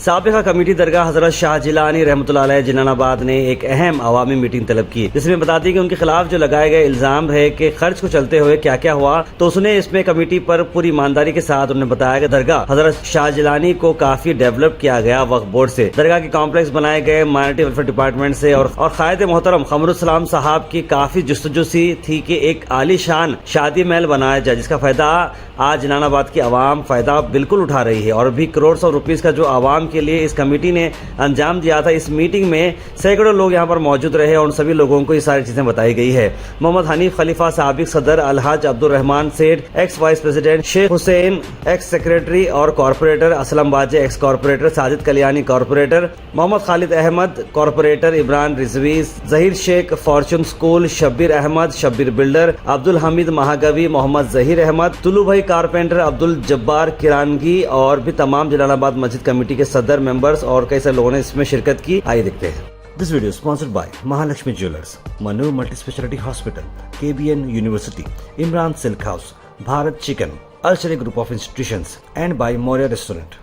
साबिका committee दरगाह हजरत शाह जिलानी रहमतुल्लाह अलैह जिलानाबाद ने एक अहम अवामी मीटिंग तलब की, जिसमें बता दी कि उनके खिलाफ जो लगाए गए इल्जाम है कि खर्च को चलते हुए क्या क्या हुआ, तो उसने इसमें कमेटी पर पूरी ईमानदारी के साथ उन्होंने बताया कि दरगाह हजरत शाह जिलानी को काफी डेवलप किया गया वक्फ बोर्ड से, दरगाह के कॉम्प्लेक्स बनाए गए माइनॉरिटी वेलफेयर डिपार्टमेंट से और कायद मोहतरम खमरुस्सलाम साहब की काफी जुस्तजुसी थी कि एक आलीशान शादी महल बनाया जाए, जिसका फायदा आज जिलानाबाद की आवाम फायदा बिल्कुल उठा रही है और भी करोड़ रुपीस का जो आवाम के लिए इस कमेटी ने अंजाम दिया था। इस मीटिंग में सैकड़ों लोग यहाँ पर मौजूद रहे और उन सभी लोगों को ये सारी चीजें बताई गई है। मोहम्मद हनीफ खलीफा साबिक सदर, Alhaj Abdul Rahman Seth ex vice president, Sheikh Hussain ex secretary और corporator, Aslam Baje ex corporator, Sajid Kaliyani corporator, Mohammad Khalid Ahmed corporator, Imran Rizvi, Zaheer Sheikh Fortune School, Shabbir Ahmed Shabbir builder, Abdul Hameed Mahagavi, Mohammad Zaheer Ahmed, Tulu Bhai carpenter, Abdul Jabbar किरानगी और भी तमाम जिलानाबाद मस्जिद कमेटी के सदर, मेंबर्स और कई सारे लोगों ने इसमें शिरकत की। आइए देखते हैं। This video sponsored by Mahalakshmi jewellers, Manur multi speciality hospital, KBN university, Imran silk house, Bharat chicken, Alshari group of institutions and by Maurya restaurant.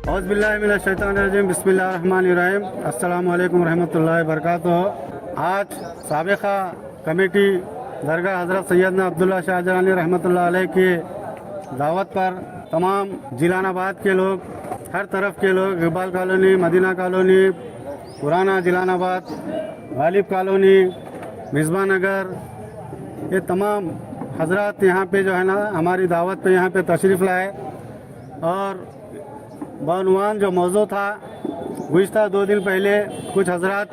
औज़ुबिल्लाहिमिनश्शैतानिर्रजीम, बिस्मिल्लाहिर्रहमानिर्रहीम, अस्सलामु अलैकुम रहमतुल्लाहि वबरकातुहू। आज साबिका कमेटी दरगाह हज़रत सैयदना अब्दुल्ला शाह जिलानी रहमतुल्लाह अलैह की दावत पर तमाम जिलानाबाद के लोग, हर तरफ के लोग, इकबाल कॉलोनी, मदीना कॉलोनी, पुराना जिलानाबाद, गालिब कॉलोनी, मिसबा नगर, ये तमाम हजरात यहाँ पे जो है ना हमारी दावत पे यहाँ पे तशरीफ़ लाए और बानवान जो मौजू था, गुज़िश्ता 2 दिन पहले कुछ हजरात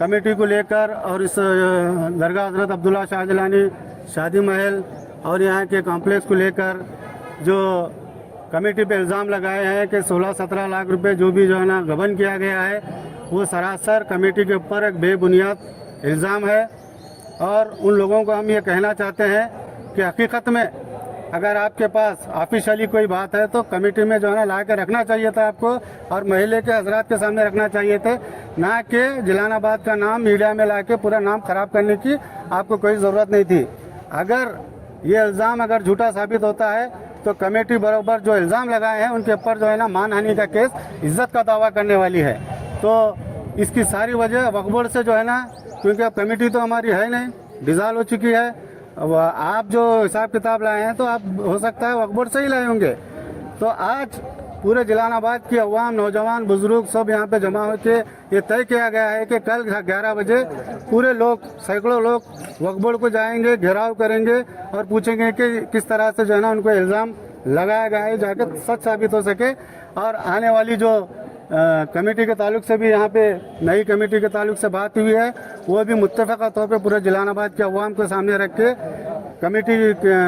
कमेटी को लेकर और इस दरगाह हज़रत अब्दुल्ला शाह जिलानी शादी महल और यहाँ के कॉम्प्लेक्स को लेकर जो कमेटी पे इल्ज़ाम लगाए हैं कि 16-17 लाख रुपए जो भी जो है ना गबन किया गया है, वो सरासर कमेटी के ऊपर एक बेबुनियाद इल्ज़ाम है। और उन लोगों को हम ये कहना चाहते हैं कि हकीकत में अगर आपके पास ऑफिशियली कोई बात है तो कमेटी में जो है ना ला के रखना चाहिए था आपको और महल्ले के हजरात के सामने रखना चाहिए थे, ना कि जिलानाबाद का नाम मीडिया में ला के पूरा नाम खराब करने की आपको कोई ज़रूरत नहीं थी। अगर ये इल्ज़ाम अगर झूठा साबित होता है तो कमेटी बराबर जो इल्ज़ाम लगाए हैं उनके ऊपर जो है ना मानहानि का केस, इज्जत का दावा करने वाली है। तो इसकी सारी वजह वक्फ बोर्ड से जो है ना, क्योंकि अब कमेटी तो हमारी है नहीं, डिज़ाल्व हो चुकी है। अब आप जो हिसाब किताब लाए हैं तो आप हो सकता है वक्फ बोर्ड से ही लाए होंगे। तो आज पूरे जिलानाबाद की अवाम, नौजवान, बुजुर्ग सब यहाँ पे जमा होकर ये तय किया गया है कि कल 11 बजे पूरे लोग, सैकड़ों लोग वक्फ बोर्ड को जाएंगे, घेराव करेंगे और पूछेंगे कि किस तरह से जो है ना उनको इल्ज़ाम लगाया गया है, जाकर सच साबित हो सके। और आने वाली जो कमेटी के ताल्लुक से भी यहाँ पे नई कमेटी के ताल्लुक से बात हुई है, वो भी मुत्तफ़क़ा तौर पे पूरे जिलानाबाद के अवाम को सामने रख के कमेटी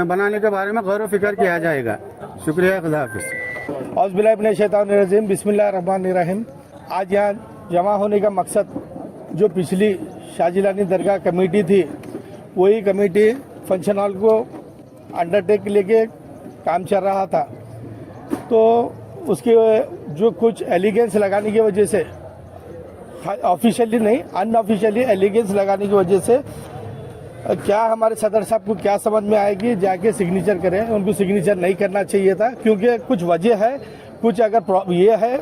बनाने के बारे में गौर व फिक्र किया जाएगा। शुक्रिया, खुदा हाफ़िज़। औज़ुबिल्लाहिमिनश्शैतानिर्रजीम, बिस्मिल्लाहिर्रहमानिर्रहीम। आज यहाँ जमा होने का मकसद जो पिछली शाह जिलानी दरगाह कमेटी थी, वही कमेटी फंक्शन हॉल को अंडरटेक लेके काम चल रहा था। तो उसके जो कुछ एलिगेंस लगाने की वजह से, ऑफिशियली नहीं अनऑफिशियली एलिगेंस लगाने की वजह से क्या हमारे सदर साहब को क्या समझ में आएगी, जाके सिग्नेचर करें। उनको सिग्नेचर नहीं करना चाहिए था, क्योंकि कुछ वजह है, कुछ अगर ये है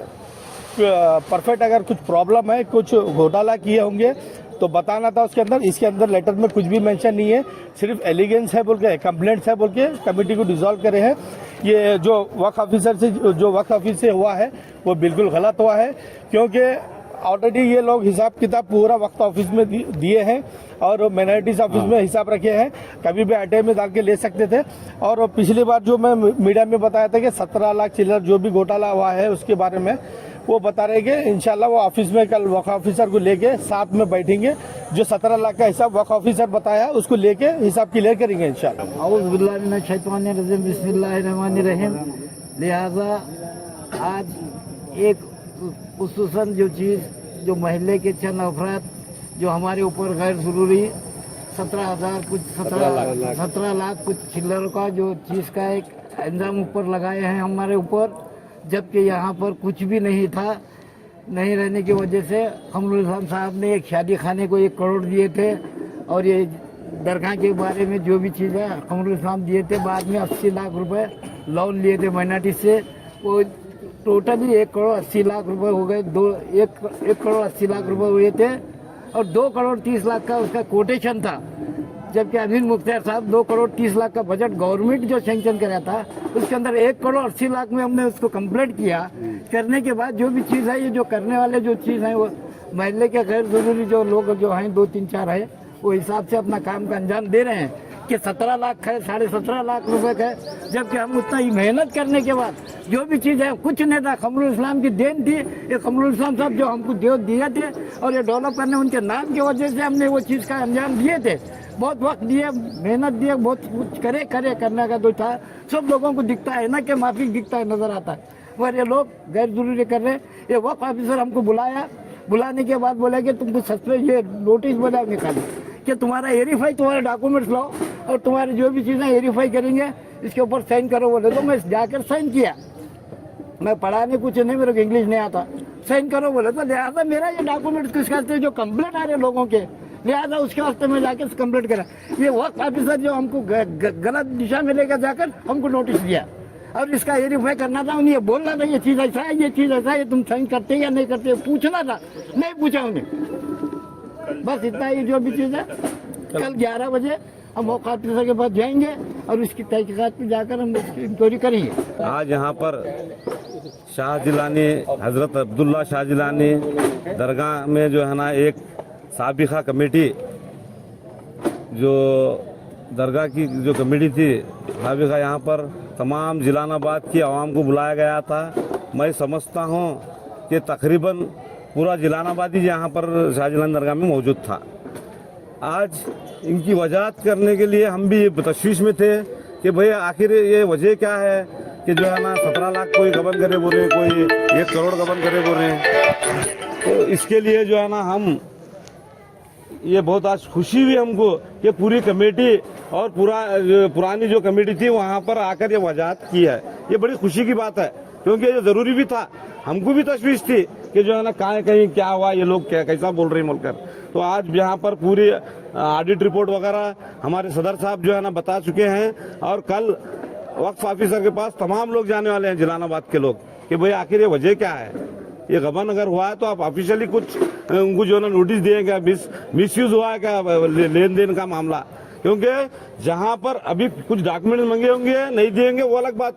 परफेक्ट, अगर कुछ प्रॉब्लम है, कुछ घोटाला किए होंगे तो बताना था उसके अंदर। इसके अंदर लेटर में कुछ भी मेंशन नहीं है, सिर्फ एलिगेंस है बोल के, कंप्लेंट्स है बोल के कमेटी को डिसॉल्व करे हैं। ये जो वक्फ ऑफिसर से जो वक्फ ऑफिस से हुआ है वो बिल्कुल गलत हुआ है, क्योंकि ऑलरेडी ये लोग हिसाब किताब पूरा वक्फ ऑफिस में दिए हैं और माइनॉरिटीज ऑफिस में हिसाब रखे हैं, कभी भी ATM में डाल के ले सकते थे। और पिछली बार जो मैं मीडिया में बताया था कि 17 लाख चिल्लर जो भी घोटाला हुआ है उसके बारे में वो बता रहे कि इंशाल्लाह वो ऑफिस में कल वक्फ ऑफिसर को लेके साथ में बैठेंगे, जो 17 लाख का हिसाब वक्फ ऑफिसर बताया उसको लेके हिसाब क्लियर करेंगे इंशाल्लाह। औज़ुबिल्लाहिमिनश्शैतानिर्रजीम, बिस्मिल्लाहिर्रहमानिर्रहीम। लिहाजा आज एक खुसूसन जो चीज़ जो महल्ले के चंद अफराद जो हमारे ऊपर गैर जरूरी 17,000 कुछ 17 लाख कुछ चिल्लर का जो चीज़ का एक इंजाम ऊपर लगाए हैं हमारे ऊपर, जबकि यहाँ पर कुछ भी नहीं था। नहीं रहने की वजह से कमरुल इस्लाम साहब ने एक शादी खाने को 1 करोड़ दिए थे, और ये दरगाह के बारे में जो भी चीज़ें कमरुल इस्लाम दिए थे, बाद में 80 लाख रुपए लोन लिए थे माइनॉरिटी से, वो टोटली 1 करोड़ 80 लाख रुपए हो गए। 1 करोड़ 80 लाख रुपए हुए थे, और 2 करोड़ 30 लाख का उसका कोटेशन था, जबकि अमीन मुख्तार साहब 2 करोड़ 30 लाख का बजट गवर्नमेंट जो सैंक्शन करा था, उसके अंदर 1 करोड़ 80 लाख में हमने उसको कंप्लीट किया। करने के बाद जो भी चीज़ है, ये जो करने वाले जो चीज़ है, वो महल्ले के गैर जरूरी जो लोग जो हैं 2-3-4 है, वो हिसाब से अपना काम का अंजाम दे रहे हैं कि 17 लाख है, 17.5 लाख रुपए का है, जबकि हम उतना ही मेहनत करने के बाद जो भी चीज़ है कुछ नहीं था। कमरुल इस्लाम की देन थी, ये कमरुल इस्लाम साहब जो हमको जो दिए थे, और ये डेवलप करने उनके नाम की वजह से हमने वो चीज़ का अंजाम दिए थे। बहुत वक्त दिए, मेहनत दिए, बहुत कुछ करे करने का तो था। सब लोगों को दिखता है ना कि माफी दिखता है, नजर आता है, पर ये लोग गैर जरूरी कर रहे। ये वक्त ऑफिसर हमको बुलाया, बुलाने के बाद बोला कि तुमको सस्पेंड ये नोटिस बोला निकालो कि तुम्हारा वेरीफाई, तुम्हारे डॉक्यूमेंट्स लाओ और तुम्हारी जो भी चीज़ें वेरीफाई करेंगे, इसके ऊपर साइन करो बोले। तो मैं जाकर साइन किया, मैं पढ़ाने कुछ नहीं, मेरे को इंग्लिश नहीं आता, साइन करो बोले। तो लिहाजा मेरा ये डॉक्यूमेंट्स किस वास्ते जो कंप्लेंट आ रहे लोगों के, लिहाजा उसके वास्ते मैं जाकर कंप्लेंट करा। ये वक्त ऑफिसर जो हमको गलत दिशा में लेकर जाकर हमको नोटिस दिया, और इसका वेरीफाई करना था, उन्हें बोलना था ये चीज़ ऐसा है, ये चीज़ ऐसा है, तुम साइन करते या नहीं करते, पूछना था, नहीं पूछा उन्हें। बस इतना ही जो भी चीज़ है। कल 11 बजे हम मौका ऑफिसर के पास जाएंगे और उसकी तहकीकात पे जाकर हम उसकी इंक्वायरी करेंगे। आज यहाँ पर शाहजिलानी हज़रत अब्दुल्ला शाहजिलानी दरगाह में जो है ना, एक साबिका कमेटी, जो दरगाह की जो कमेटी थी साबिका, यहाँ पर तमाम जिलानाबाद की आवाम को बुलाया गया था। मैं समझता हूँ कि तकरीबन पूरा जिलानाबादी यहाँ पर शाहजिलानी दरगाह में मौजूद था। आज इनकी वजाहत करने के लिए हम भी तशवीश में थे कि भाई आखिर ये वजह क्या है कि जो है ना 17 लाख कोई गबन करे बोल रहे हैं, कोई 1 करोड़ गबन करे बोल रहे हैं। तो इसके लिए जो है ना, हम ये बहुत आज खुशी हुई हमको कि पूरी कमेटी और पुरानी जो कमेटी थी वहाँ पर आकर ये वजाहत की है। ये बड़ी खुशी की बात है, क्योंकि ये जरूरी भी था। हमको भी तशवीश थी कि जो है ना, कहीं क्या हुआ, ये लोग क्या कैसा बोल रहे हैं बोलकर। तो आज यहाँ पर पूरी ऑडिट रिपोर्ट वगैरह हमारे सदर साहब जो है ना बता चुके हैं, और कल वक्फ ऑफिसर के पास तमाम लोग जाने वाले हैं, जिलानाबाद के लोग, कि भाई आखिर ये वजह क्या है। ये गबन अगर हुआ है तो आप ऑफिशियली कुछ उनको जो है ना नोटिस दिए क्या, मिसयूज हुआ है क्या लेन देन का मामला, क्योंकि जहाँ पर अभी कुछ डॉक्यूमेंट मांगे होंगे नहीं दिएंगे वो अलग बात।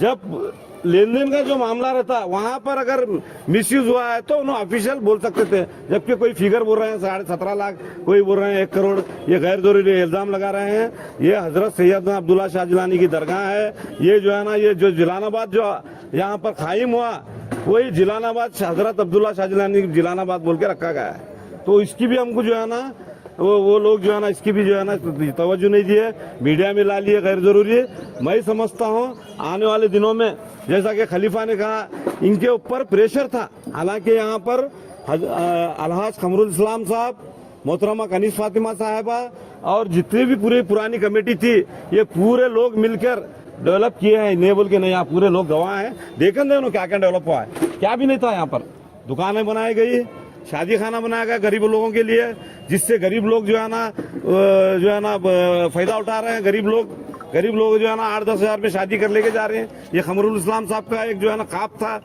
जब लेन देन का जो मामला रहता वहां पर अगर मिसयूज हुआ है तो उन्होंने ऑफिशियल बोल सकते थे, जबकि कोई फिगर बोल रहे हैं 17.5 लाख, कोई बोल रहे हैं 1 करोड़, ये गैर जरूरी इल्जाम लगा रहे हैं। ये हजरत सैयदना अब्दुल्ला शाहजिलानी की दरगाह है। ये जो है ना, ये जो जिलानाबाद जो यहाँ पर कायम हुआ, वही जिलानाबाद हजरत अब्दुल्ला शाहजिलानी जिलानाबाद बोल के रखा गया है। तो इसकी भी हमको जो है ना, वो लोग जो है ना, इसकी भी जो है ना तवज्जो नहीं दिए, मीडिया में ला लिए गैर जरूरी। मैं समझता हूँ आने वाले दिनों में, जैसा कि खलीफा ने कहा, इनके ऊपर प्रेशर था। हालांकि यहाँ पर अलहाज कमरुल इस्लाम साहब, मोहतरमा कनीस फातिमा साहिबा और जितनी भी पूरी पुरानी कमेटी थी, ये पूरे लोग मिलकर डेवलप किए हैं। नहीं बोल के नहीं, यहाँ पूरे लोग गवाह हैं, देखें दे क्या क्या डेवलप हुआ है। क्या भी नहीं था यहाँ पर, दुकानें बनाई गई, शादी खाना बनाया गया गरीब लोगों के लिए, जिससे गरीब लोग जो है ना फायदा उठा रहे हैं। गरीब लोग जो है ना 8-10 हज़ार में शादी कर लेके जा रहे हैं। ये कमरुल इस्लाम साहब का एक जो है ना ख्वाब था।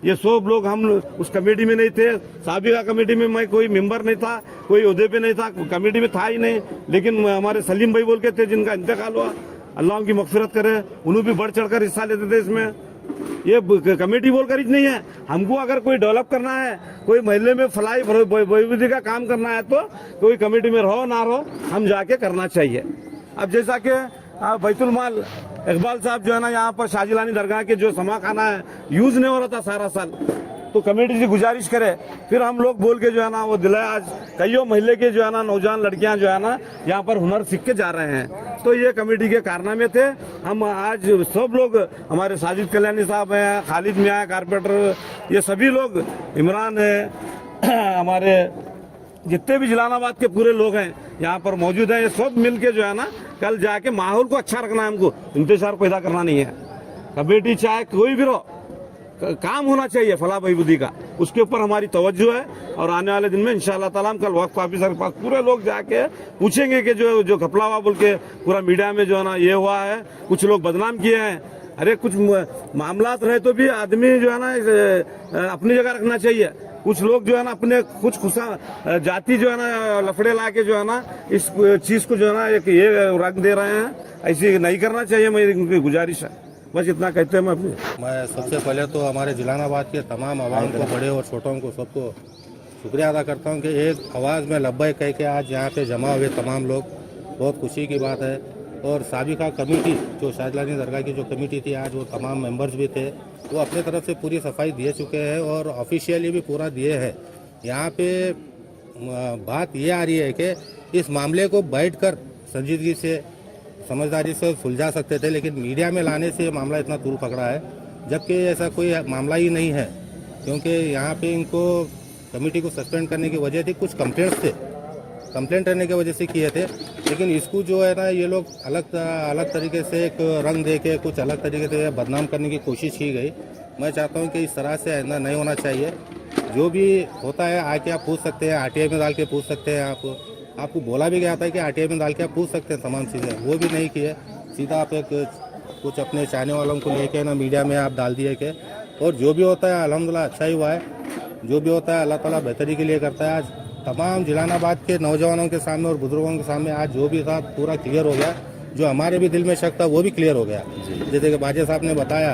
ये सब लोग, हम उस कमेटी में नहीं थे, साबिका कमेटी में मैं कोई मेंबर नहीं था, कोई ओहदे पे नहीं था, कमेटी में था ही नहीं। लेकिन हमारे सलीम भाई बोल के थे, जिनका इंतकाल हुआ, अल्लाह उनकी मगफिरत करे, उन्होंने भी बढ़ चढ़कर हिस्सा लेते थे इसमें। ये कमेटी बोलकर ही नहीं है, हमको अगर कोई डेवलप करना है, कोई महल्ले में फलाई बहिबूदी का काम करना है, तो कोई कमेटी में रहो ना रहो, हम जाके करना चाहिए। अब जैसा कि बैतुल माल इकबाल साहब जो है ना, यहाँ पर शाहजिलानी दरगाह के जो समा खाना है यूज नहीं हो रहा था सारा साल, तो कमेटी से गुजारिश करे, फिर हम लोग बोल के जो है ना वो दिलाया। आज कईयों महल्ले के जो है ना नौजवान लड़कियां जो है ना यहाँ पर हुनर सीख के जा रहे हैं। तो ये कमेटी के कारनामे थे। हम आज सब लोग, हमारे साजिद कल्याणी साहब हैं, खालिद मियाँ कारपेंटर, ये सभी लोग, इमरान है, हमारे जितने भी जलालाबाद के पूरे लोग हैं यहाँ पर मौजूद हैं, ये सब मिल के जो है ना कल जाके माहौल को अच्छा रखना है, हमको इंतजार पैदा करना नहीं है। कमेटी चाहे कोई भी रहो, काम होना चाहिए फलाह बहबूदी का, उसके ऊपर हमारी तवज्जो है। और आने वाले दिन में इंशाअल्लाह ताला हम कल वक्फ ऑफिसर के पास पूरे लोग जाके पूछेंगे कि जो घपला हुआ बोल के पूरा मीडिया में जो है ना ये हुआ है, कुछ लोग बदनाम किए हैं। अरे कुछ मामलात रहे तो भी आदमी जो है ना अपनी जगह रखना चाहिए। कुछ लोग जो है ना अपने कुछ खुशा जाति जो है ना लफड़े ला के जो है ना इस चीज को जो है ना एक ये रंग दे रहे हैं, ऐसी नहीं करना चाहिए। मेरी उनकी गुजारिश है, बस इतना कहते हैं। मैं सबसे पहले तो हमारे जिलानाबाद के तमाम आवाम को, बड़े और छोटों को, सबको शुक्रिया अदा करता हूं कि एक आवाज़ में लब्बैक कह के आज यहाँ पे जमा हुए तमाम लोग, बहुत खुशी की बात है। और साबिका कमेटी जो शाहजिलानी दरगाह की जो कमेटी थी, आज वो तमाम मेंबर्स भी थे, वो अपने तरफ से पूरी सफाई दे चुके हैं और ऑफिशियली भी पूरा दिए हैं। यहाँ पे बात ये आ रही है कि इस मामले को बैठकर संजीदगी से, समझदारी से सुलझा सकते थे, लेकिन मीडिया में लाने से मामला इतना तूल पकड़ा है, जबकि ऐसा कोई मामला ही नहीं है। क्योंकि यहाँ पे इनको कमेटी को सस्पेंड करने की वजह थी, कुछ कंप्लेंट्स थे, कंप्लेंट करने की वजह से किए थे। लेकिन इसको जो है ना ये लोग अलग तरीके से एक रंग दे के कुछ अलग तरीके से बदनाम करने की कोशिश की गई। मैं चाहता हूँ कि इस तरह से आइंदा नहीं होना चाहिए। जो भी होता है आके आप पूछ सकते हैं, आरटीआई में डाल के पूछ सकते हैं। आपको बोला भी गया था कि आरटीआई में डाल के आप पूछ सकते हैं तमाम चीज़ें, वो भी नहीं किए। सीधा आप एक कुछ अपने चाहने वालों को लेके ना मीडिया में आप डाल दिए कि, और जो भी होता है अल्हम्दुलिल्लाह अच्छा ही हुआ है। जो भी होता है अल्लाह ताला बेहतरी के लिए करता है। आज तमाम जिलानाबाद के नौजवानों के सामने और बुजुर्गों के सामने आज जो भी था पूरा क्लियर हो गया। जो हमारे भी दिल में शक था वो भी क्लियर हो गया। जैसे कि बाजे साहब ने बताया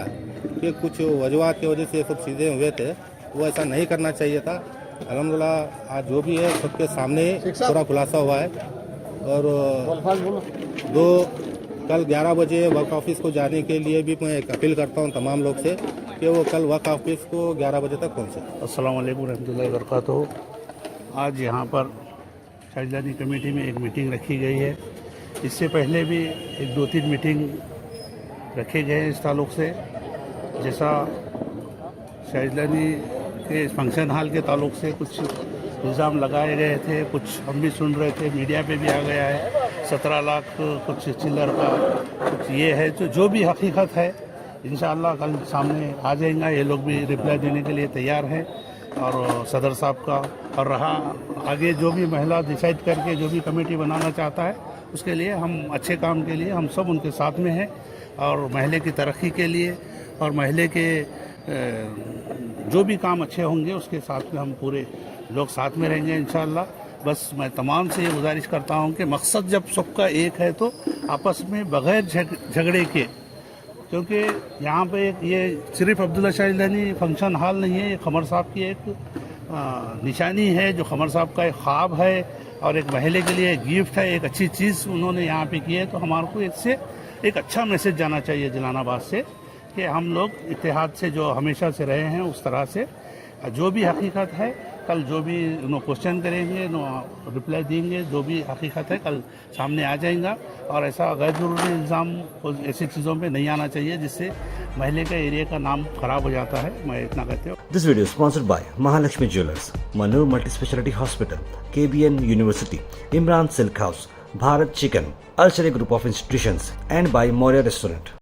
कि कुछ वजूहात की वजह से ये सब चीज़ें हुए थे, वो ऐसा नहीं करना चाहिए था। अल्हम्दुलिल्लाह आज जो भी है सबके सामने पूरा खुलासा हुआ है। और कल 11 बजे वक्फ ऑफिस को जाने के लिए भी मैं एक अपील करता हूँ तमाम लोग से कि वो कल वक्फ ऑफिस को 11 बजे तक पहुँचे। अस्सलाम वालेकुम रहमतुल्लाहि व बरकातहू। आज यहाँ पर शाहजिलानी कमेटी में एक मीटिंग रखी गई है। इससे पहले भी 1-2-3 मीटिंग रखे गए हैं इस ताल्लुक़ से। जैसा शाहजिलानी के फंक्शन हॉल के ताल्लुक़ से कुछ इल्ज़ाम लगाए गए थे, कुछ हम भी सुन रहे थे, मीडिया पे भी आ गया है 17 लाख कुछ चिल्लर का कुछ ये है। तो जो भी हकीकत है इंशाअल्लाह कल सामने आ जाएगा। ये लोग भी रिप्लाई देने के लिए तैयार हैं और सदर साहब का, और रहा आगे जो भी महिला डिसाइड करके जो भी कमेटी बनाना चाहता है उसके लिए हम अच्छे काम के लिए हम सब उनके साथ में हैं। और महल्ले की तरक्की के लिए और महल्ले के जो भी काम अच्छे होंगे उसके साथ में हम पूरे लोग साथ में रहेंगे इंशाअल्लाह। बस मैं तमाम से ये गुजारिश करता हूँ कि मकसद जब सबका एक है तो आपस में बग़ैर झगड़े के, क्योंकि यहाँ पे ये सिर्फ अब्दुल्ला शाहजिलानी फंक्शन हॉल नहीं है, ये क़मर साहब की एक निशानी है, जो क़मर साहब का एक ख्वाब है और एक महल्ले के लिए एक गिफ्ट है, एक अच्छी चीज़ उन्होंने यहाँ पे की है। तो हमारे को इससे एक अच्छा मैसेज जाना चाहिए जिलानाबाद से कि हम लोग इत्तेहाद से जो हमेशा से रहे हैं उस तरह से जो भी हकीकत है कल जो भी नो क्वेश्चन करेंगे, नो रिप्लाई देंगे, जो भी हकीकत है कल सामने आ जाएगा। और ऐसा गैर ज़रूरी इल्ज़ाम ऐसी चीज़ों पे नहीं आना चाहिए जिससे महल्ले का एरिया का नाम खराब हो जाता है। मैं इतना कहते हूँ। This video is sponsored by Mahalakshmi Jewelers, Manur Multi Speciality Hospital, KBN University, Imran Silk House, Bharat Chicken, Al Sharia Group of Institutions, and by Moria Restaurant.